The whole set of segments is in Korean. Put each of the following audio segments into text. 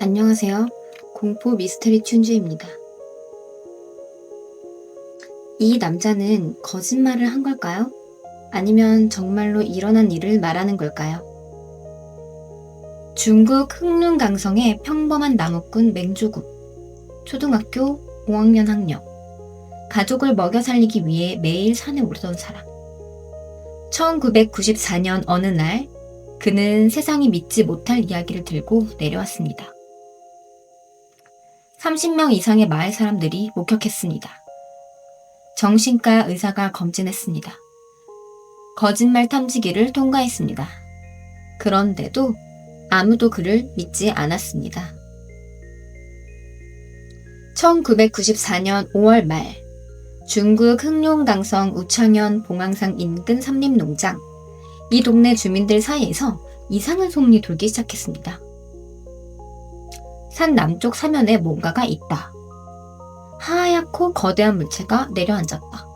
안녕하세요. 공포 미스테리 춘주입니다. 이 남자는 거짓말을 한 걸까요? 아니면 정말로 일어난 일을 말하는 걸까요? 중국 흑룡강성의 평범한 나무꾼 맹조국. 초등학교 5학년 학력. 가족을 먹여 살리기 위해 매일 산에 오르던 사람. 1994년 어느 날, 그는 세상이 믿지 못할 이야기를 들고 내려왔습니다. 30명 이상의 마을 사람들이 목격했습니다. 정신과 의사가 검진했습니다. 거짓말 탐지기를 통과했습니다. 그런데도 아무도 그를 믿지 않았습니다. 1994년 5월 말, 중국 흑룡강성 우창현 봉황산 인근 삼림농장. 이 동네 주민들 사이에서 이상한 소문이 돌기 시작했습니다. 산 남쪽 사면에 뭔가가 있다. 하얗고 거대한 물체가 내려앉았다.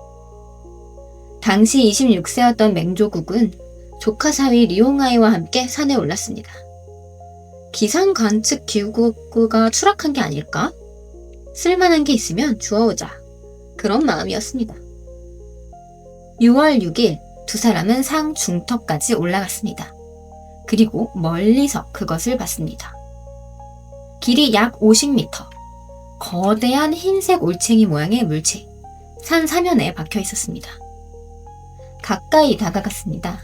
당시 26세였던 맹조국은 조카 사위 리옹아이와 함께 산에 올랐습니다. 기상 관측 기구가 추락한 게 아닐까? 쓸만한 게 있으면 주워오자. 그런 마음이었습니다. 6월 6일 두 사람은 상 중턱까지 올라갔습니다. 그리고 멀리서 그것을 봤습니다. 길이 약 50m, 거대한 흰색 올챙이 모양의 물체, 산 사면에 박혀 있었습니다. 가까이 다가갔습니다.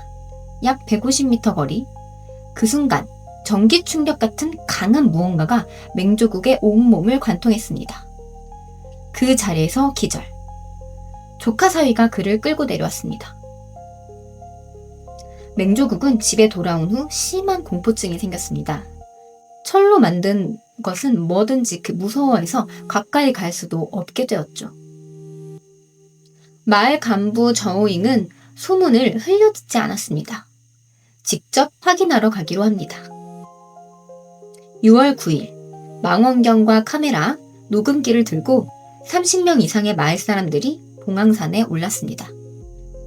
약 150m 거리. 그 순간 전기 충격 같은 강한 무언가가 맹조국의 온몸을 관통했습니다. 그 자리에서 기절. 조카 사위가 그를 끌고 내려왔습니다. 맹조국은 집에 돌아온 후 심한 공포증이 생겼습니다. 철로 만든 것은 뭐든지 무서워해서 가까이 갈 수도 없게 되었죠. 마을 간부 저우잉은 소문을 흘려듣지 않았습니다. 직접 확인하러 가기로 합니다. 6월 9일, 망원경과 카메라, 녹음기를 들고 30명 이상의 마을 사람들이 봉황산에 올랐습니다.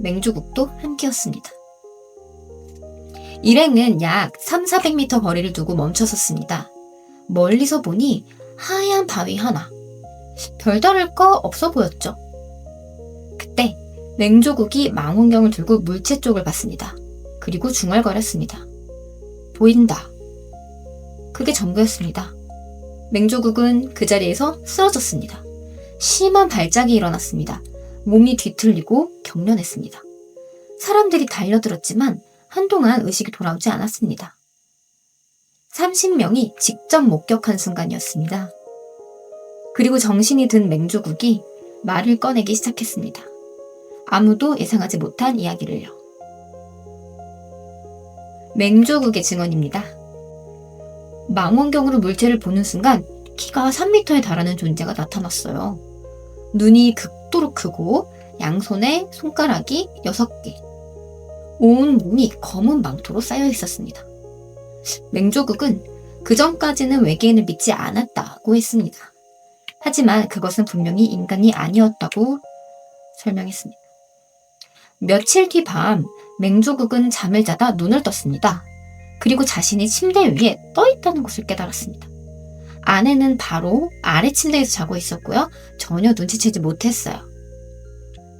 맹조국도 함께였습니다. 일행은 약 300~400m 거리를 두고 멈춰섰습니다. 멀리서 보니 하얀 바위 하나. 별다를 거 없어 보였죠. 그때 맹조국이 망원경을 들고 물체 쪽을 봤습니다. 그리고 중얼거렸습니다. 보인다. 그게 전부였습니다. 맹조국은 그 자리에서 쓰러졌습니다. 심한 발작이 일어났습니다. 몸이 뒤틀리고 경련했습니다. 사람들이 달려들었지만 한동안 의식이 돌아오지 않았습니다. 30명이 직접 목격한 순간이었습니다. 그리고 정신이 든 맹조국이 말을 꺼내기 시작했습니다. 아무도 예상하지 못한 이야기를요. 맹조국의 증언입니다. 망원경으로 물체를 보는 순간 키가 3m에 달하는 존재가 나타났어요. 눈이 극도로 크고 양손에 손가락이 6개. 온 몸이 검은 망토로 쌓여 있었습니다. 맹조국은 그전까지는 외계인을 믿지 않았다고 했습니다. 하지만 그것은 분명히 인간이 아니었다고 설명했습니다. 며칠 뒤 밤, 맹조국은 잠을 자다 눈을 떴습니다. 그리고 자신이 침대 위에 떠 있다는 것을 깨달았습니다. 아내는 바로 아래 침대에서 자고 있었고요. 전혀 눈치채지 못했어요.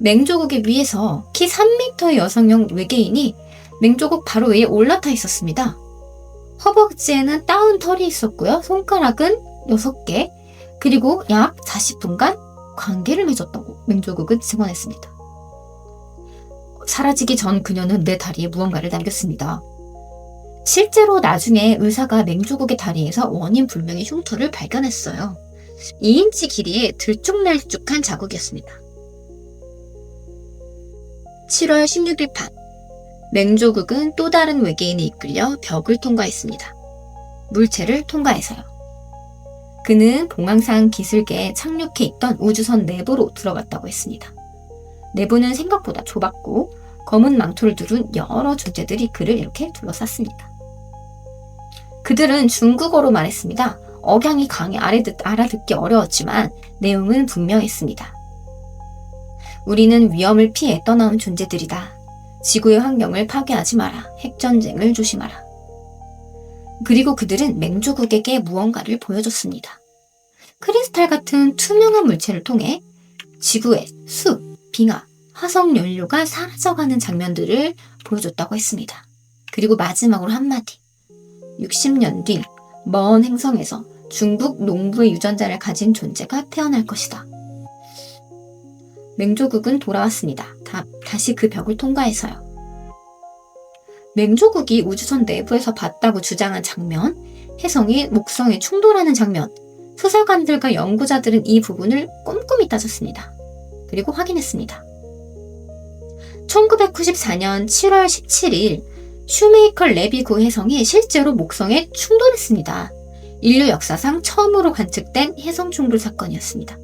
맹조국의 위에서 키 3m의 여성형 외계인이 맹조국 바로 위에 올라타 있었습니다. 허벅지에는 따은 털이 있었고요. 손가락은 6개, 그리고 약 40분간 관계를 맺었다고 맹조국은 증언했습니다. 사라지기 전 그녀는 내 다리에 무언가를 남겼습니다. 실제로 나중에 의사가 맹조국의 다리에서 원인 불명의 흉터를 발견했어요. 2인치 길이의 들쭉날쭉한 자국이었습니다. 7월 16일 밤, 맹조국은 또 다른 외계인에 이끌려 벽을 통과했습니다. 물체를 통과해서요. 그는 봉황산 기슭에 착륙해 있던 우주선 내부로 들어갔다고 했습니다. 내부는 생각보다 좁았고 검은 망토를 두른 여러 존재들이 그를 이렇게 둘러쌌습니다. 그들은 중국어로 말했습니다. 억양이 강해 알아듣기 어려웠지만 내용은 분명했습니다. 우리는 위험을 피해 떠나온 존재들이다. 지구의 환경을 파괴하지 마라. 핵전쟁을 조심하라. 그리고 그들은 맹조국에게 무언가를 보여줬습니다. 크리스탈 같은 투명한 물체를 통해 지구의 숲, 빙하, 화석 연료가 사라져가는 장면들을 보여줬다고 했습니다. 그리고 마지막으로 한마디. 60년 뒤 먼 행성에서 중국 농부의 유전자를 가진 존재가 태어날 것이다. 맹조국은 돌아왔습니다. 다시 그 벽을 통과해서요. 맹조국이 우주선 내부에서 봤다고 주장한 장면, 혜성이 목성에 충돌하는 장면, 수사관들과 연구자들은 이 부분을 꼼꼼히 따졌습니다. 그리고 확인했습니다. 1994년 7월 17일 슈메이커 레비 9 혜성이 실제로 목성에 충돌했습니다. 인류 역사상 처음으로 관측된 혜성 충돌 사건이었습니다.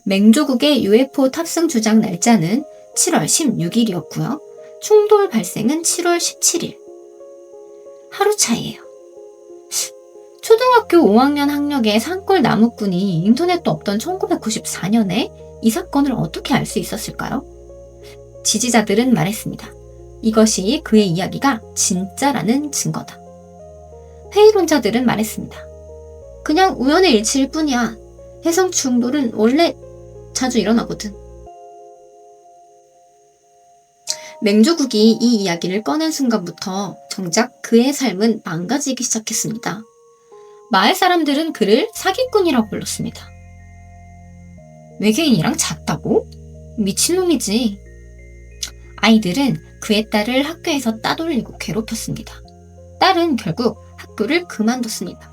맹조국의 UFO 탑승 주장 날짜는 7월 16일이었고요. 충돌 발생은 7월 17일. 하루 차이예요. 초등학교 5학년 학력의 산골 나무꾼이 인터넷도 없던 1994년에 이 사건을 어떻게 알 수 있었을까요? 지지자들은 말했습니다. 이것이 그의 이야기가 진짜라는 증거다. 회의론자들은 말했습니다. 그냥 우연의 일치일 뿐이야. 혜성 충돌은 원래 자주 일어나거든. 맹조국이 이 이야기를 꺼낸 순간부터 정작 그의 삶은 망가지기 시작했습니다. 마을 사람들은 그를 사기꾼이라고 불렀습니다. 외계인이랑 잤다고? 미친놈이지. 아이들은 그의 딸을 학교에서 따돌리고 괴롭혔습니다. 딸은 결국 학교를 그만뒀습니다.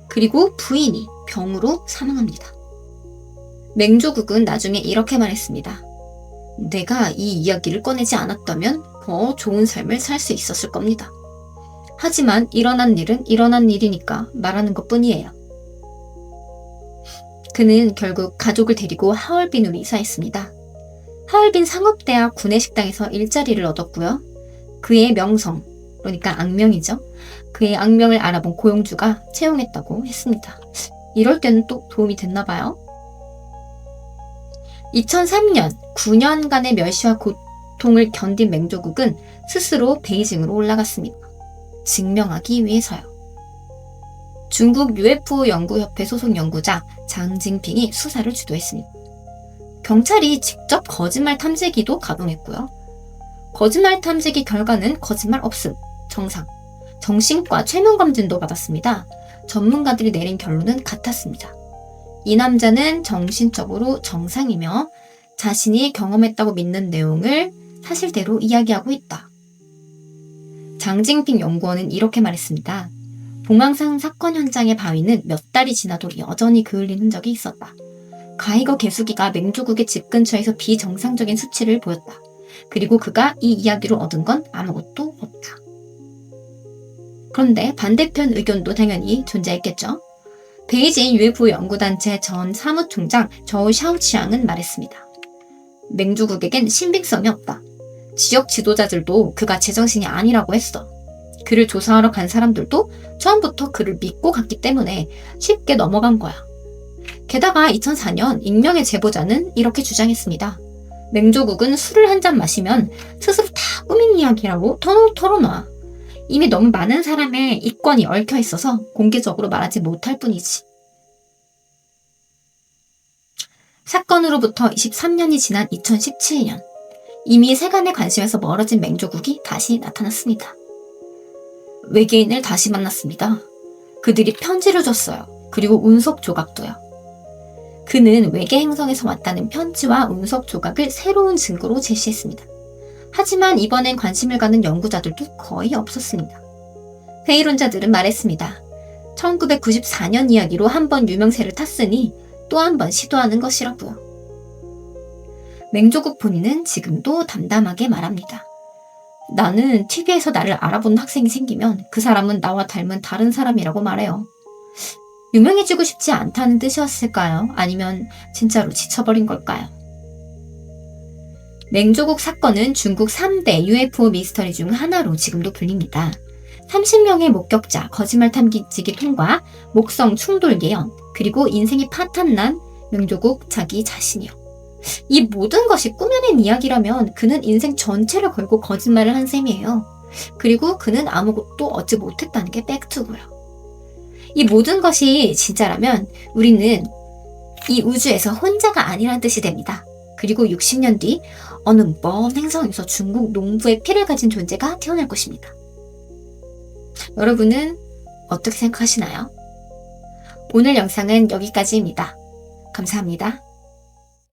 그리고 부인이 병으로 사망합니다. 맹조국은 나중에 이렇게 말했습니다. 내가 이 이야기를 꺼내지 않았다면 더 좋은 삶을 살 수 있었을 겁니다. 하지만 일어난 일은 일어난 일이니까 말하는 것뿐이에요. 그는 결국 가족을 데리고 하얼빈으로 이사했습니다. 하얼빈 상업대학 구내식당에서 일자리를 얻었고요. 그의 명성, 그러니까 악명이죠. 그의 악명을 알아본 고용주가 채용했다고 했습니다. 이럴 때는 또 도움이 됐나 봐요. 2003년 9년간의 멸시와 고통을 견딘 맹조국은 스스로 베이징으로 올라갔습니다. 증명하기 위해서요. 중국 UFO 연구협회 소속 연구자 장징핑이 수사를 주도했습니다. 경찰이 직접 거짓말 탐지기도 가동했고요. 거짓말 탐지기 결과는 거짓말 없음, 정상, 정신과 최면 검진도 받았습니다. 전문가들이 내린 결론은 같았습니다. 이 남자는 정신적으로 정상이며 자신이 경험했다고 믿는 내용을 사실대로 이야기하고 있다. 장징핑 연구원은 이렇게 말했습니다. 봉황산 사건 현장의 바위는 몇 달이 지나도 여전히 그을린 흔적이 있었다. 가이거 개수기가 맹조국의 집 근처에서 비정상적인 수치를 보였다. 그리고 그가 이 이야기로 얻은 건 아무것도 없다. 그런데 반대편 의견도 당연히 존재했겠죠. 베이징 UFO 연구단체 전 사무총장 저우 샤오치앙은 말했습니다. 맹조국에겐 신빙성이 없다. 지역 지도자들도 그가 제정신이 아니라고 했어. 그를 조사하러 간 사람들도 처음부터 그를 믿고 갔기 때문에 쉽게 넘어간 거야. 게다가 2004년 익명의 제보자는 이렇게 주장했습니다. 맹조국은 술을 한 잔 마시면 스스로 다 꾸민 이야기라고 털어놔. 이미 너무 많은 사람의 이권이 얽혀 있어서 공개적으로 말하지 못할 뿐이지. 사건으로부터 23년이 지난 2017년, 이미 세간의 관심에서 멀어진 맹조국이 다시 나타났습니다. 외계인을 다시 만났습니다. 그들이 편지를 줬어요. 그리고 운석 조각도요. 그는 외계 행성에서 왔다는 편지와 운석 조각을 새로운 증거로 제시했습니다. 하지만 이번엔 관심을 갖는 연구자들도 거의 없었습니다. 회의론자들은 말했습니다. 1994년 이야기로 한 번 유명세를 탔으니 또 한 번 시도하는 것이라고요. 맹조국 본인은 지금도 담담하게 말합니다. 나는 TV에서 나를 알아보는 학생이 생기면 그 사람은 나와 닮은 다른 사람이라고 말해요. 유명해지고 싶지 않다는 뜻이었을까요? 아니면 진짜로 지쳐버린 걸까요? 맹조국 사건은 중국 3대 UFO 미스터리 중 하나로 지금도 불립니다. 30명의 목격자, 거짓말 탐지기 통과, 목성 충돌 예언, 그리고 인생이 파탄난 맹조국 자기 자신이요. 이 모든 것이 꾸며낸 이야기라면 그는 인생 전체를 걸고 거짓말을 한 셈이에요. 그리고 그는 아무것도 얻지 못했다는 게 팩트고요. 이 모든 것이 진짜라면 우리는 이 우주에서 혼자가 아니란 뜻이 됩니다. 그리고 60년 뒤 어느 먼 행성에서 중국 농부의 피를 가진 존재가 태어날 것입니다. 여러분은 어떻게 생각하시나요? 오늘 영상은 여기까지입니다. 감사합니다.